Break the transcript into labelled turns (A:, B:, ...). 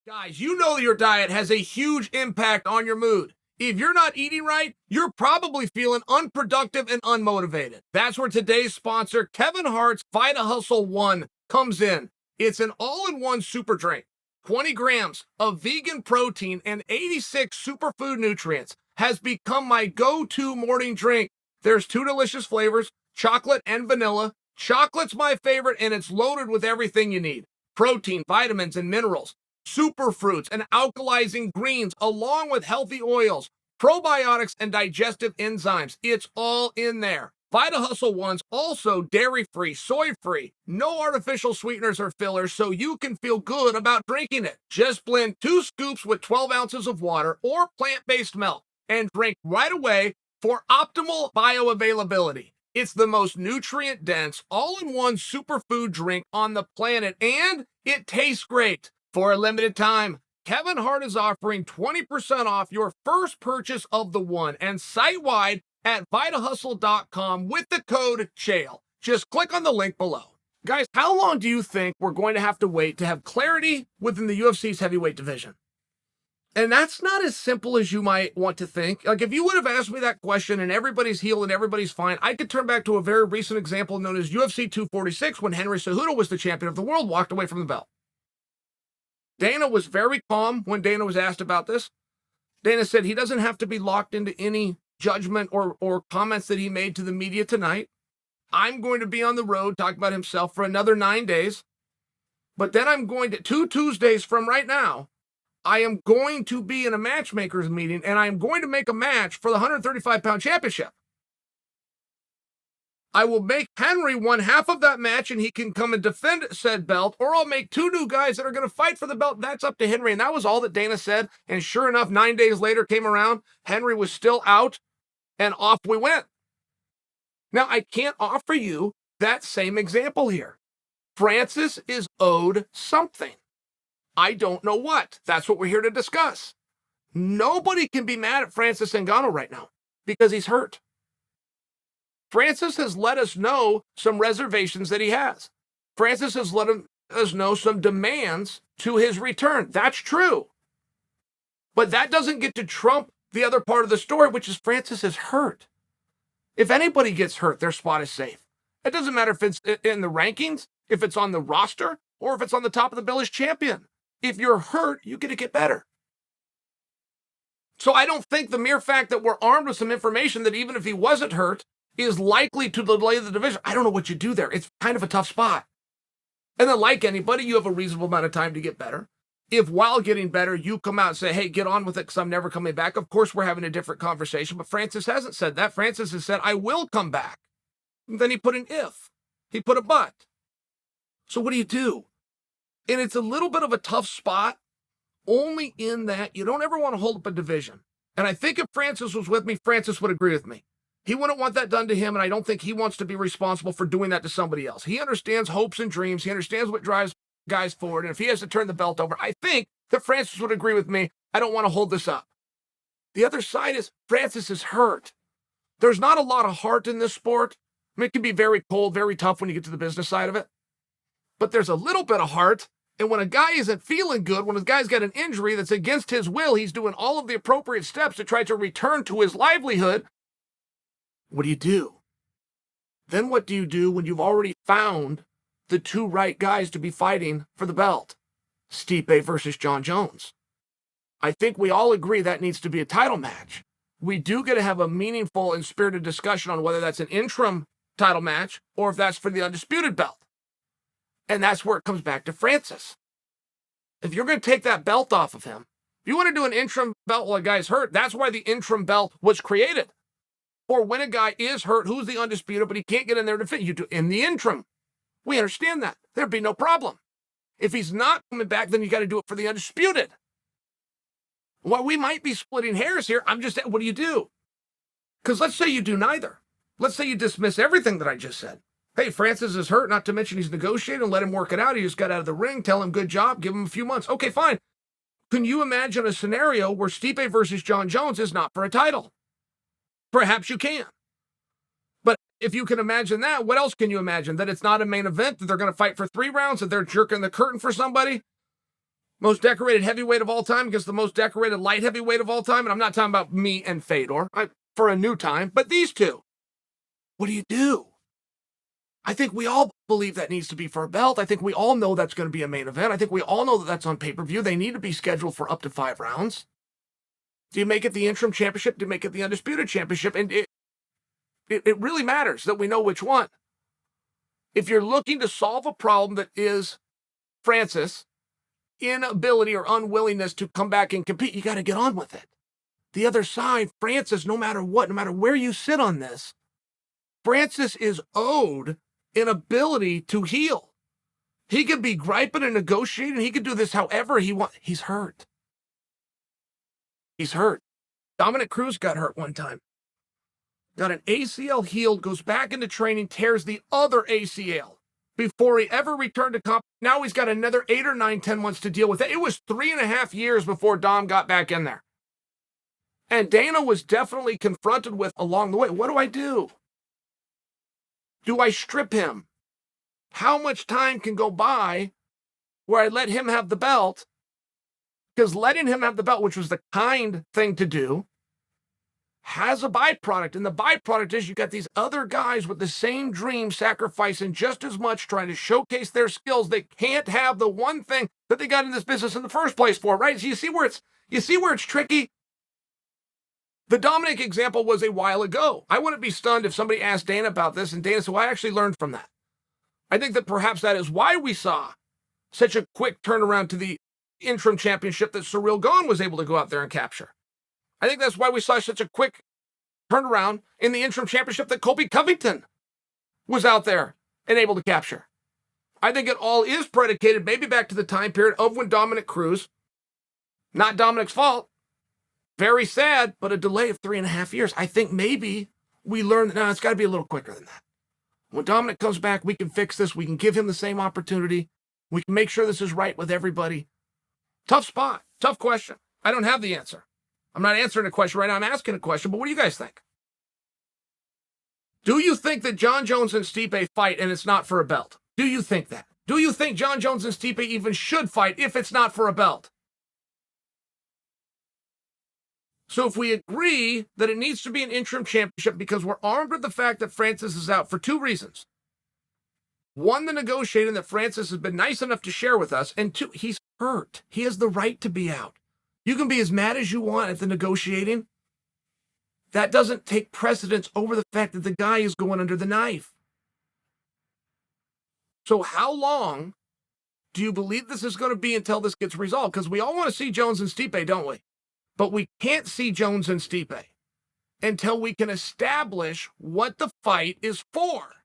A: Guys, you know your diet has a huge impact on your mood. If you're not eating right, you're probably feeling unproductive and unmotivated. That's where today's sponsor, Kevin Hart's Vita Hustle 1, comes in. It's an all-in-one super drink. 20 grams of vegan protein and 86 superfood nutrients has become my go-to morning drink. There's 2 delicious flavors, chocolate and vanilla. Chocolate's my favorite, and it's loaded with everything you need. Protein, vitamins, and minerals. Super fruits and alkalizing greens, along with healthy oils, probiotics, and digestive enzymes. It's all in there. Vita Hustle 1's also dairy-free, soy-free, no artificial sweeteners or fillers, so you can feel good about drinking it. Just blend 2 scoops with 12 ounces of water or plant-based milk and drink right away for optimal bioavailability. It's the most nutrient-dense, all-in-one superfood drink on the planet, and it tastes great. For a limited time, Kevin Hart is offering 20% off your first purchase of the one and site-wide at vitahustle.com with the code Chael. Just click on the link below. Guys, how long do you think we're going to have to wait to have clarity within the UFC's heavyweight division? And that's not as simple as you might want to think. Like, if you would have asked me that question and everybody's healed and everybody's fine, I could turn back to a very recent example known as UFC 246 when Henry Cejudo was the champion of the world, walked away from the belt. Dana was very calm when Dana was asked about this. Dana said he doesn't have to be locked into any judgment or comments that he made to the media tonight. I'm going to be on the road talking about himself for another 9 days. But then I'm going to, 2 Tuesdays from right now, I am going to be in a matchmakers meeting and I'm going to make a match for the 135-pound championship. I will make Henry one half of that match and he can come and defend said belt, or I'll make 2 new guys that are going to fight for the belt. That's up to Henry. And that was all that Dana said. And sure enough, 9 days later came around. Henry was still out and off we went. Now, I can't offer you that same example here. Francis is owed something. I don't know what. That's what we're here to discuss. Nobody can be mad at Francis Ngannou right now because he's hurt. Francis has let us know some reservations that he has. Francis has let us know some demands to his return. That's true. But that doesn't get to trump the other part of the story, which is Francis is hurt. If anybody gets hurt, their spot is safe. It doesn't matter if it's in the rankings, if it's on the roster, or if it's on the top of the bill as champion. If you're hurt, you get to get better. So I don't think the mere fact that we're armed with some information that even if he wasn't hurt, is likely to delay the division. I don't know what you do there. It's kind of a tough spot. And then like anybody, you have a reasonable amount of time to get better. If while getting better, you come out and say, hey, get on with it because I'm never coming back, of course we're having a different conversation. But Francis hasn't said that. Francis has said, I will come back. And then he put an if. He put a but. So what do? And it's a little bit of a tough spot, only in that you don't ever want to hold up a division. And I think if Francis was with me, Francis would agree with me. He wouldn't want that done to him, and I don't think he wants to be responsible for doing that to somebody else. He understands hopes and dreams. He understands what drives guys forward, and if he has to turn the belt over, I think that Francis would agree with me. I don't want to hold this up. The other side is Francis is hurt. There's not a lot of heart in this sport. I mean, it can be very cold, very tough when you get to the business side of it. But there's a little bit of heart, and when a guy isn't feeling good, when a guy's got an injury that's against his will, he's doing all of the appropriate steps to try to return to his livelihood. What do? Then what do you do when you've already found the 2 right guys to be fighting for the belt? Stipe versus Jon Jones. I think we all agree that needs to be a title match. We do get to have a meaningful and spirited discussion on whether that's an interim title match or if that's for the undisputed belt. And that's where it comes back to Francis. If you're going to take that belt off of him, if you want to do an interim belt while a guy's hurt, that's why the interim belt was created. Or when a guy is hurt, who's the undisputed, but he can't get in there to fit you in the interim. We understand that. There'd be no problem. If he's not coming back, then you got to do it for the undisputed. While we might be splitting hairs here, I'm just, what do? Because let's say you do neither. Let's say you dismiss everything that I just said. Hey, Francis is hurt, not to mention he's negotiating, let him work it out. He just got out of the ring, tell him good job, give him a few months. Okay, fine. Can you imagine a scenario where Stipe versus Jon Jones is not for a title? Perhaps you can. But if you can imagine that, what else can you imagine? That it's not a main event, that they're going to fight for 3 rounds, that they're jerking the curtain for somebody? most decorated heavyweight of all time against the most decorated light heavyweight of all time. And I'm not talking about me and Fedor for a new time, but these two. What do? I think we all believe that needs to be for a belt. I think we all know that's going to be a main event. I think we all know that that's on pay-per-view. They need to be scheduled for up to 5 rounds. Do you make it the interim championship? Do you make it the undisputed championship? And it really matters that we know which one. If you're looking to solve a problem that is Francis' inability or unwillingness to come back and compete, you got to get on with it. The other side, Francis, no matter what, no matter where you sit on this, Francis is owed an ability to heal. He could be griping and negotiating. He could do this however he wants. He's hurt. He's hurt. Dominic Cruz got hurt one time. Got an ACL healed, goes back into training, tears the other ACL before he ever returned to comp. Now he's got another 8 or 9, 10 months to deal with it. It was 3.5 years before Dom got back in there. And Dana was definitely confronted with along the way, what do I do? Do I strip him? How much time can go by where I let him have the belt? Because letting him have the belt, which was the kind thing to do, has a byproduct. And the byproduct is you got these other guys with the same dream sacrificing just as much, trying to showcase their skills. They can't have the one thing that they got in this business in the first place for, right? So you see where it's tricky? The Dominic example was a while ago. I wouldn't be stunned if somebody asked Dana about this, and Dana said, well, I actually learned from that. I think that perhaps that is why we saw such a quick turnaround to the interim championship that Ciryl Gane was able to go out there and capture. I think that's why we saw such a quick turnaround in the interim championship that Colby Covington was out there and able to capture. I think it all is predicated maybe back to the time period of when Dominic Cruz, not Dominic's fault, very sad, but a delay of 3.5 years. I think maybe we learned that, no, it's got to be a little quicker than that. When Dominic comes back, we can fix this. We can give him the same opportunity. We can make sure this is right with everybody. Tough spot. Tough question. I don't have the answer. I'm not answering a question right now. I'm asking a question, but what do you guys think? Do you think that Jon Jones and Stipe fight and it's not for a belt? Do you think that? Do you think Jon Jones and Stipe even should fight if it's not for a belt? So if we agree that it needs to be an interim championship because we're armed with the fact that Francis is out for 2 reasons. 1, the negotiating that Francis has been nice enough to share with us, and 2, he's hurt. He has the right to be out. You can be as mad as you want at the negotiating. That doesn't take precedence over the fact that the guy is going under the knife. So how long do you believe this is going to be until this gets resolved? Because we all want to see Jones and Stipe, don't we? But we can't see Jones and Stipe until we can establish what the fight is for.